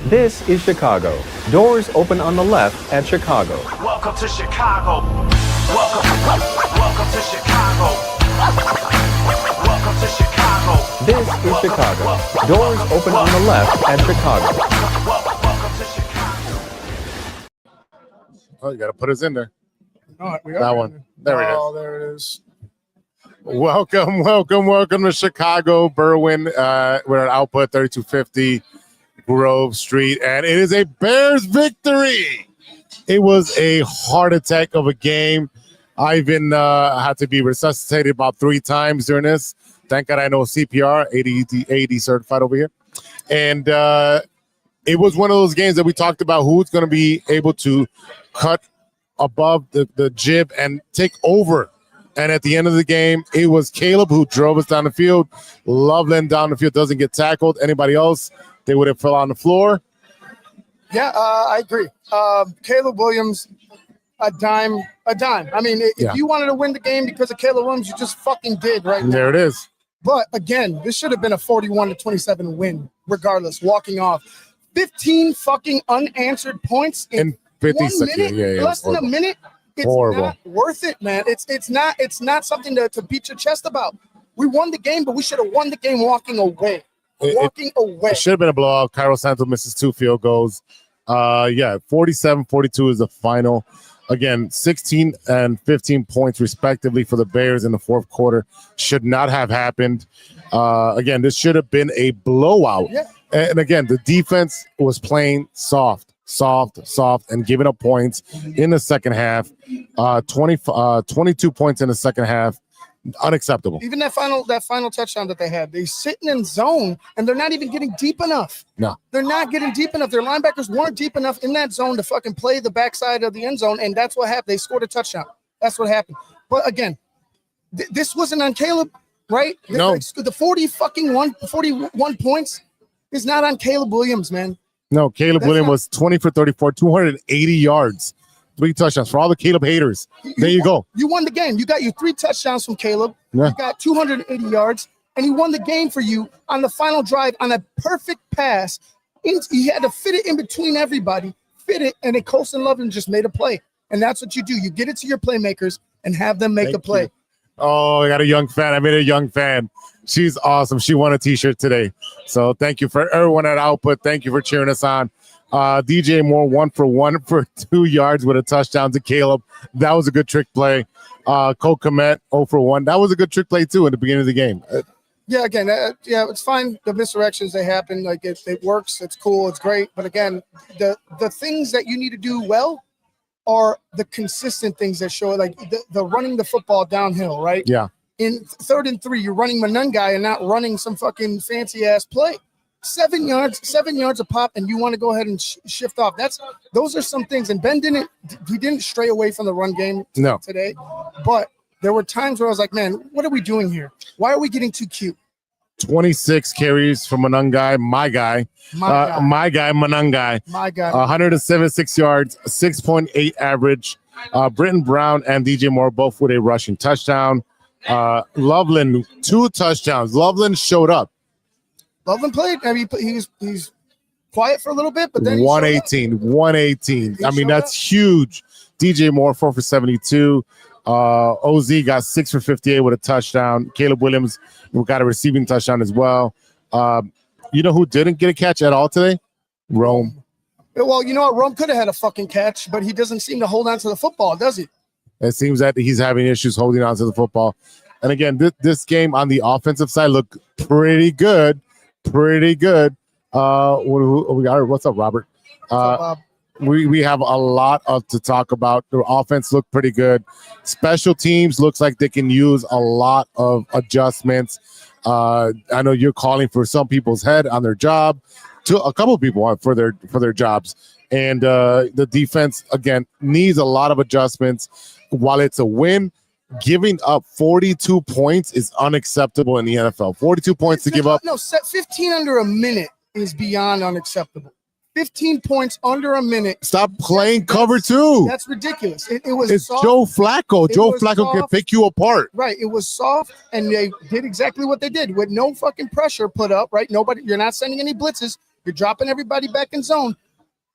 This is Chicago. Doors open on the left at Chicago. Welcome to Chicago. Welcome to Chicago. Welcome to Chicago. This is Chicago. Doors open on the left at Chicago. Welcome to Chicago. Oh, you got to put us in there. All right, we are That one. There it is. Oh, there it is. Welcome to Chicago, Berwyn. We're at Output 3250 Grove Street, and it is a Bears victory. It was a heart attack of a game. I even had to be resuscitated about 3 times during this. Thank God I know CPR, AD certified over here. And it was one of those games that we talked about who's going to be able to cut above the jib and take over. And at the end of the game, it was Caleb who drove us down the field. Loveland down the field doesn't get tackled. Anybody else, they would have fell on the floor. Yeah, I agree. Caleb Williams, a dime. I mean, if you wanted to win the game because of Caleb Williams, you just fucking did right now. There it is. But again, this should have been a 41-27 win, regardless. Walking off 15 fucking unanswered points in 50 1 seconds. minute, Yeah, less than a minute. It's horrible. Not worth it, man. It's not something to beat your chest about. We won the game, but we should have won the game walking away. It should have been a blowout. Cairo Santos misses 2 field goals. 47-42 is the final. Again, 16 and 15 points respectively for the Bears in the fourth quarter. Should not have happened. Again, this should have been a blowout. Yeah. And again, the defense was playing soft, and giving up points in the second half. 22 points in the second half. Unacceptable. Even that final touchdown that they had, they're sitting in zone and they're not even getting deep enough. No, they're not getting deep enough. Their linebackers weren't deep enough in that zone to fucking play the backside of the end zone, and that's what happened. They scored a touchdown. That's what happened. But again, this wasn't on Caleb, right? No, the 41 points is not on Caleb Williams, man. No, Caleb Williams was 20 for 34, 280 yards. 3 touchdowns for all the Caleb haters. There you go. You won the game. You got your 3 touchdowns from Caleb. Yeah. You got 280 yards, and he won the game for you on the final drive on a perfect pass. He had to fit it in between everybody, and then Colson Loveland just made a play. And that's what you do. You get it to your playmakers and have them make a play. You. Oh, I got a young fan. I made a young fan. She's awesome. She won a T-shirt today. So thank you for everyone at Output. Thank you for cheering us on. DJ Moore 1 for 1 for 2 yards with a touchdown to Caleb. That was a good trick play. Cole Kmet 0 for 1. That was a good trick play too in the beginning of the game. Yeah, again, it's fine. The misdirections, they happen. Like it works. It's cool. It's great. But again, the things that you need to do well are the consistent things that show, like the running the football downhill, right? Yeah. In 3rd and 3, you're running Manungai and not running some fucking fancy ass play. 7 yards a pop, and you want to go ahead and shift off. Those are some things. And Ben didn't stray away from the run game today, but there were times where I was like, man, what are we doing here? Why are we getting too cute? 26 carries from Manungai, my guy Manungai. My guy. 176 yards, 6.8 average. Britton Brown and DJ Moore both with a rushing touchdown. Loveland 2 touchdowns. Loveland showed up. Loveland played. I mean, he's quiet for a little bit, but then 118. I mean, that's huge. DJ Moore 4 for 72. OZ got 6 for 58 with a touchdown. Caleb Williams got a receiving touchdown as well. You know who didn't get a catch at all today? Rome. Well, you know what? Rome could have had a fucking catch, but he doesn't seem to hold on to the football, does he? It seems that he's having issues holding on to the football. And again, this game on the offensive side looked pretty good. We got. What's up, Robert? What's up, Bob? We have a lot to talk about. The offense looked pretty good. Special teams looks like they can use a lot of adjustments. I know you're calling for some people's head on their job, to a couple of people for their jobs, and the defense again needs a lot of adjustments. While it's a win, giving up 42 points is unacceptable in the NFL. 42 points to give up. No, 15 under a minute is beyond unacceptable. 15 points under a minute. Stop playing cover 2. That's ridiculous. It's soft. Joe Flacco. Joe Flacco can pick you apart. Right. It was soft, and they did exactly what they did with no fucking pressure put up, right? You're not sending any blitzes. You're dropping everybody back in zone.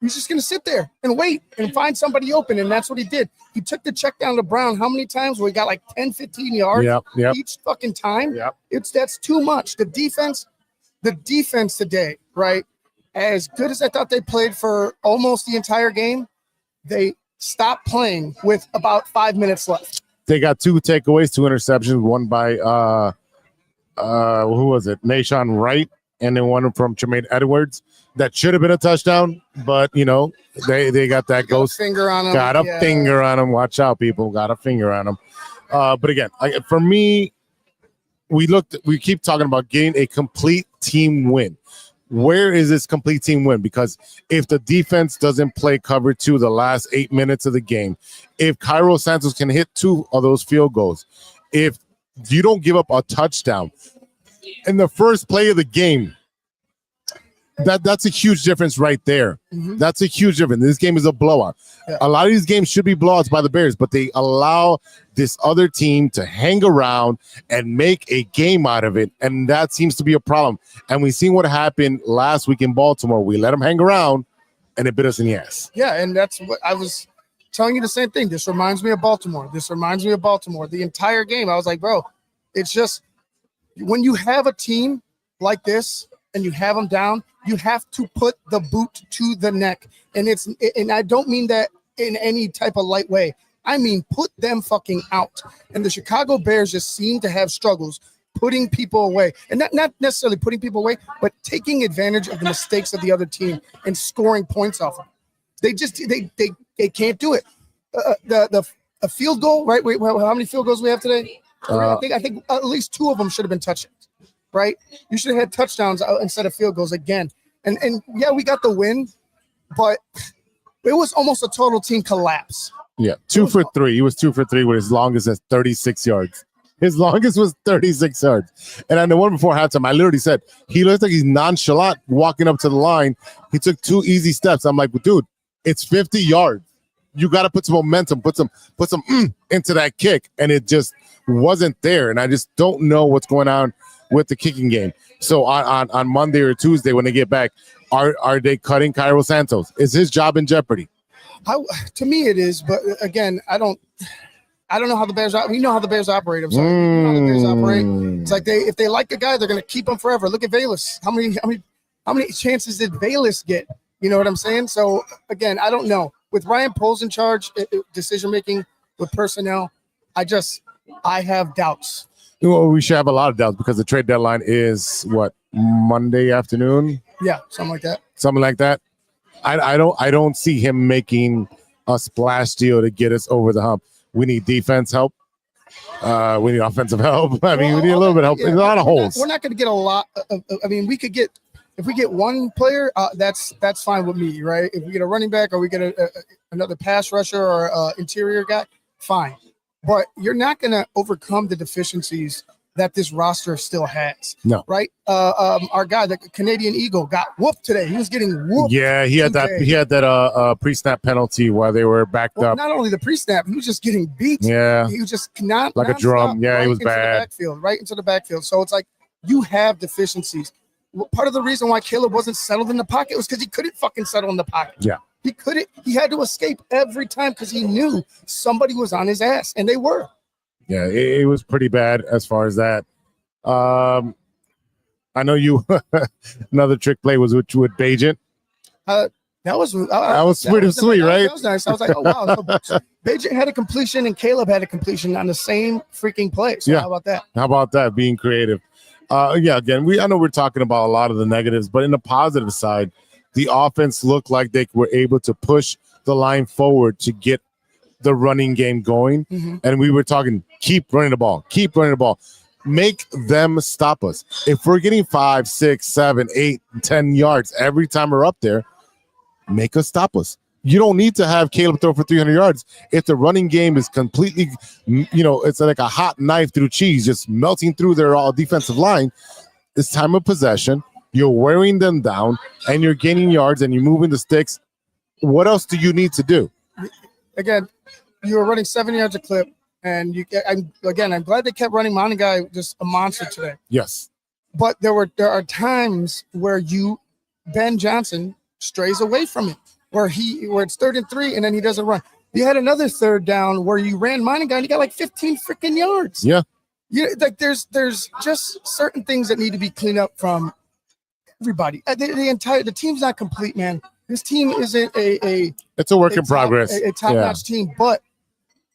He's just going to sit there and wait and find somebody open, and that's what he did. He took the check down to Brown how many times where he got like 10, 15 yards each fucking time? Yep. That's too much. The defense today, right, as good as I thought they played for almost the entire game, they stopped playing with about 5 minutes left. They got 2 takeaways, 2 interceptions, one by who was it? Nashawn Wright, and then one from Tremaine Edwards. That should have been a touchdown, but they got that ghost finger on him. Got a finger on him. Watch out, people. Got a finger on him. But again, for me, we keep talking about getting a complete team win. Where is this complete team win? Because if the defense doesn't play cover 2 the last 8 minutes of the game, if Cairo Santos can hit 2 of those field goals, if you don't give up a touchdown in the first play of the game, that's a huge difference right there. Mm-hmm. That's a huge difference. This game is a blowout. Yeah. A lot of these games should be blowouts by the Bears, but they allow this other team to hang around and make a game out of it, and that seems to be a problem. And we've seen what happened last week in Baltimore. We let them hang around, and it bit us in the ass. Yeah, and that's what I was telling you the same thing. This reminds me of Baltimore. The entire game, I was like, bro, it's just when you have a team like this and you have them down, you have to put the boot to the neck. And I don't mean that in any type of light way. I mean, put them fucking out. And the Chicago Bears just seem to have struggles putting people away. And not necessarily putting people away, but taking advantage of the mistakes of the other team and scoring points off of them. They can't do it. A field goal, right? Wait, how many field goals we have today? I think at least 2 of them should have been touchdowns. Right? You should have had touchdowns instead of field goals again. And yeah, we got the win, but it was almost a total team collapse. Yeah, 2 for 3. He was 2 for 3 with his longest at 36 yards. His longest was 36 yards. And on the one before halftime, I literally said, he looks like he's nonchalant walking up to the line. He took 2 easy steps. I'm like, well, dude, it's 50 yards. You got to put some momentum, put some into that kick. And it just wasn't there. And I just don't know what's going on with the kicking game. So on Monday or Tuesday when they get back, are they cutting Cairo Santos? Is his job in jeopardy? To me it is, but again, I don't know how the Bears operate. We know how the Bears operate. I'm sorry. You know how the Bears operate. It's like if they like a guy, they're gonna keep him forever. Look at Bayless. How many chances did Bayless get? You know what I'm saying? So again, I don't know. With Ryan Poles in charge, decision making with personnel, I have doubts. Well, we should have a lot of doubts because the trade deadline is Monday afternoon? Yeah, something like that. I don't see him making a splash deal to get us over the hump. We need defense help. We need offensive help. I mean, we need a little bit of help. There's a lot of holes. We're not going to get a lot. We could get if we get one player, that's fine with me, right? If we get a running back or we get another pass rusher or interior guy, fine. But you're not going to overcome the deficiencies that this roster still has. No. Right? Our guy, the Canadian Eagle, got whooped today. He was getting whooped. Yeah, he had that pre-snap penalty while they were backed up. Not only the pre-snap, he was just getting beat. Yeah. He was just not like a drum. Yeah, right he was bad. Right into the backfield. So it's like you have deficiencies. Part of the reason why Caleb wasn't settled in the pocket was because he couldn't fucking settle in the pocket. Yeah. He couldn't. He had to escape every time because he knew somebody was on his ass, and they were. Yeah, it was pretty bad as far as that. I know you. Another trick play was with Bajent. That was pretty sweet, right? That was nice. I was like, oh wow. So Bajent had a completion, and Caleb had a completion on the same freaking play. So how about that? How about that? Being creative. Yeah. Again, I know we're talking about a lot of the negatives, but in the positive side, the offense looked like they were able to push the line forward to get the running game going. Mm-hmm. And we were talking, keep running the ball, make them stop us. If we're getting 5, 6, 7, 8, 10 yards every time we're up there, make us stop us. You don't need to have Caleb throw for 300 yards. If the running game is completely, it's like a hot knife through cheese, just melting through their defensive line, it's time of possession. You're wearing them down, and you're gaining yards, and you're moving the sticks. What else do you need to do? Again, you were running 7 yards a clip, and I'm glad they kept running Monagai just a monster today. Yes. But there are times where you Ben Johnson strays away from it, where it's 3rd and 3, and then he doesn't run. You had another 3rd down where you ran mine guy and you got like 15 freaking yards. Yeah. Like there's just certain things that need to be cleaned up from everybody. The team's not complete, man. This team isn't it's a work in progress. A top-notch team. But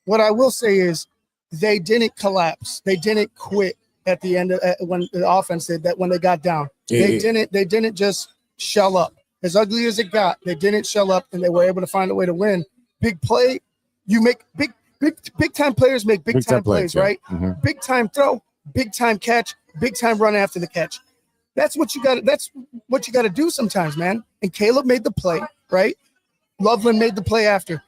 what I will say is they didn't collapse. They didn't quit at the end of when the offense did that when they got down. They didn't just shell up. As ugly as it got, they didn't shell up and they were able to find a way to win. Big play, you make big time players make big time plays, right? Mm-hmm. Big time throw, big time catch, big time run after the catch. That's what you got to do sometimes, man. And Caleb made the play, right? Loveland made the play after.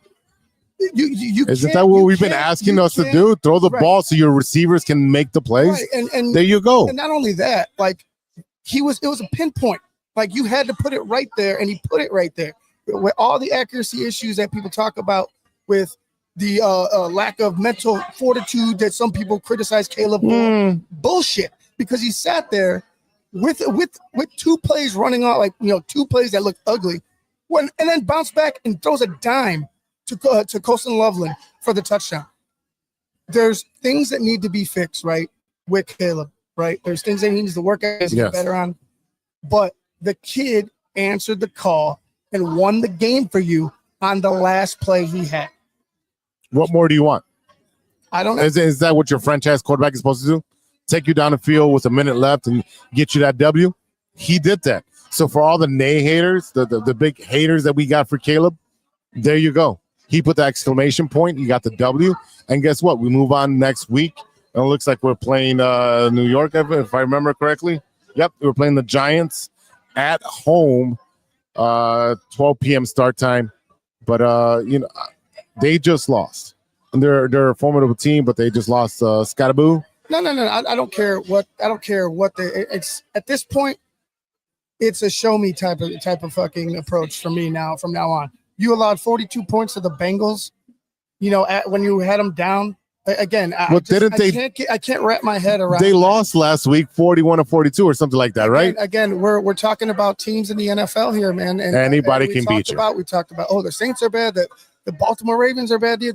Isn't that what we've been asking us to do? Throw the ball so your receivers can make the plays. Right. And there you go. And not only that, like it was a pinpoint. Like you had to put it right there, and he put it right there. With all the accuracy issues that people talk about with the lack of mental fortitude that some people criticize Caleb for, bullshit, because he sat there with 2 plays running on, like 2 plays that look ugly, and then bounced back and throws a dime to Colston Loveland for the touchdown. There's things that need to be fixed, right, with Caleb, right? There's things that he needs to work at, get better on, but the kid answered the call and won the game for you on the last play he had. What more do you want? I don't know. Is that what your franchise quarterback is supposed to do? Take you down the field with a minute left and get you that W? He did that. So for all the nay haters, the big haters that we got for Caleb, there you go. He put the exclamation point. You got the W. And guess what? We move on next week. And it looks like we're playing New York, if I remember correctly. Yep, we're playing the Giants at home. 12 p.m. start time, but they just lost. And they're a formidable team, but they just lost Scattaboo. No. I don't care what it's at this point. It's a show me type of fucking approach for me now. From now on, you allowed 42 points to the Bengals. When you had them down again. I can't wrap my head around. They lost last week, 41-42 or something like that, right? Again, we're talking about teams in the NFL here, man. And anybody can beat you. We talked about the Saints are bad. The Baltimore Ravens are bad. I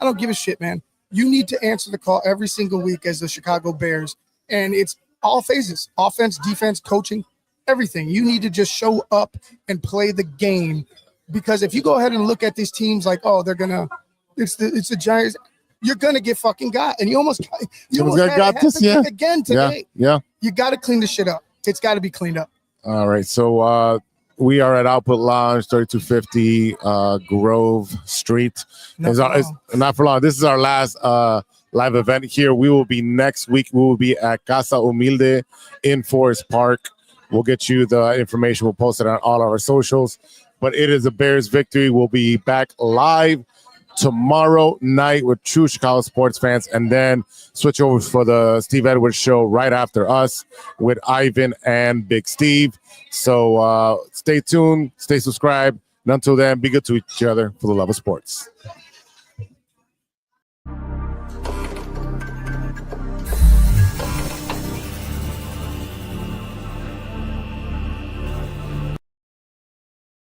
don't give a shit, man. You need to answer the call every single week as the Chicago Bears, and it's all phases: offense, defense, coaching, everything. You need to just show up and play the game, because if you go ahead and look at these teams like, it's the Giants. You're gonna get fucking got, and you almost got this again today. Yeah. You got to clean the shit up. It's got to be cleaned up. All right, so we are at Output Lounge, 3250 Grove Street. Not for long. This is our last live event here. We will be next week. We will be at Casa Humilde in Forest Park. We'll get you the information. We'll post it on all our socials. But it is a Bears victory. We'll be back live tomorrow night with true Chicago sports fans, and then switch over for the Steve Edwards show right after us with Ivan and Big Steve. So stay tuned, stay subscribed, and until then, be good to each other for the love of sports.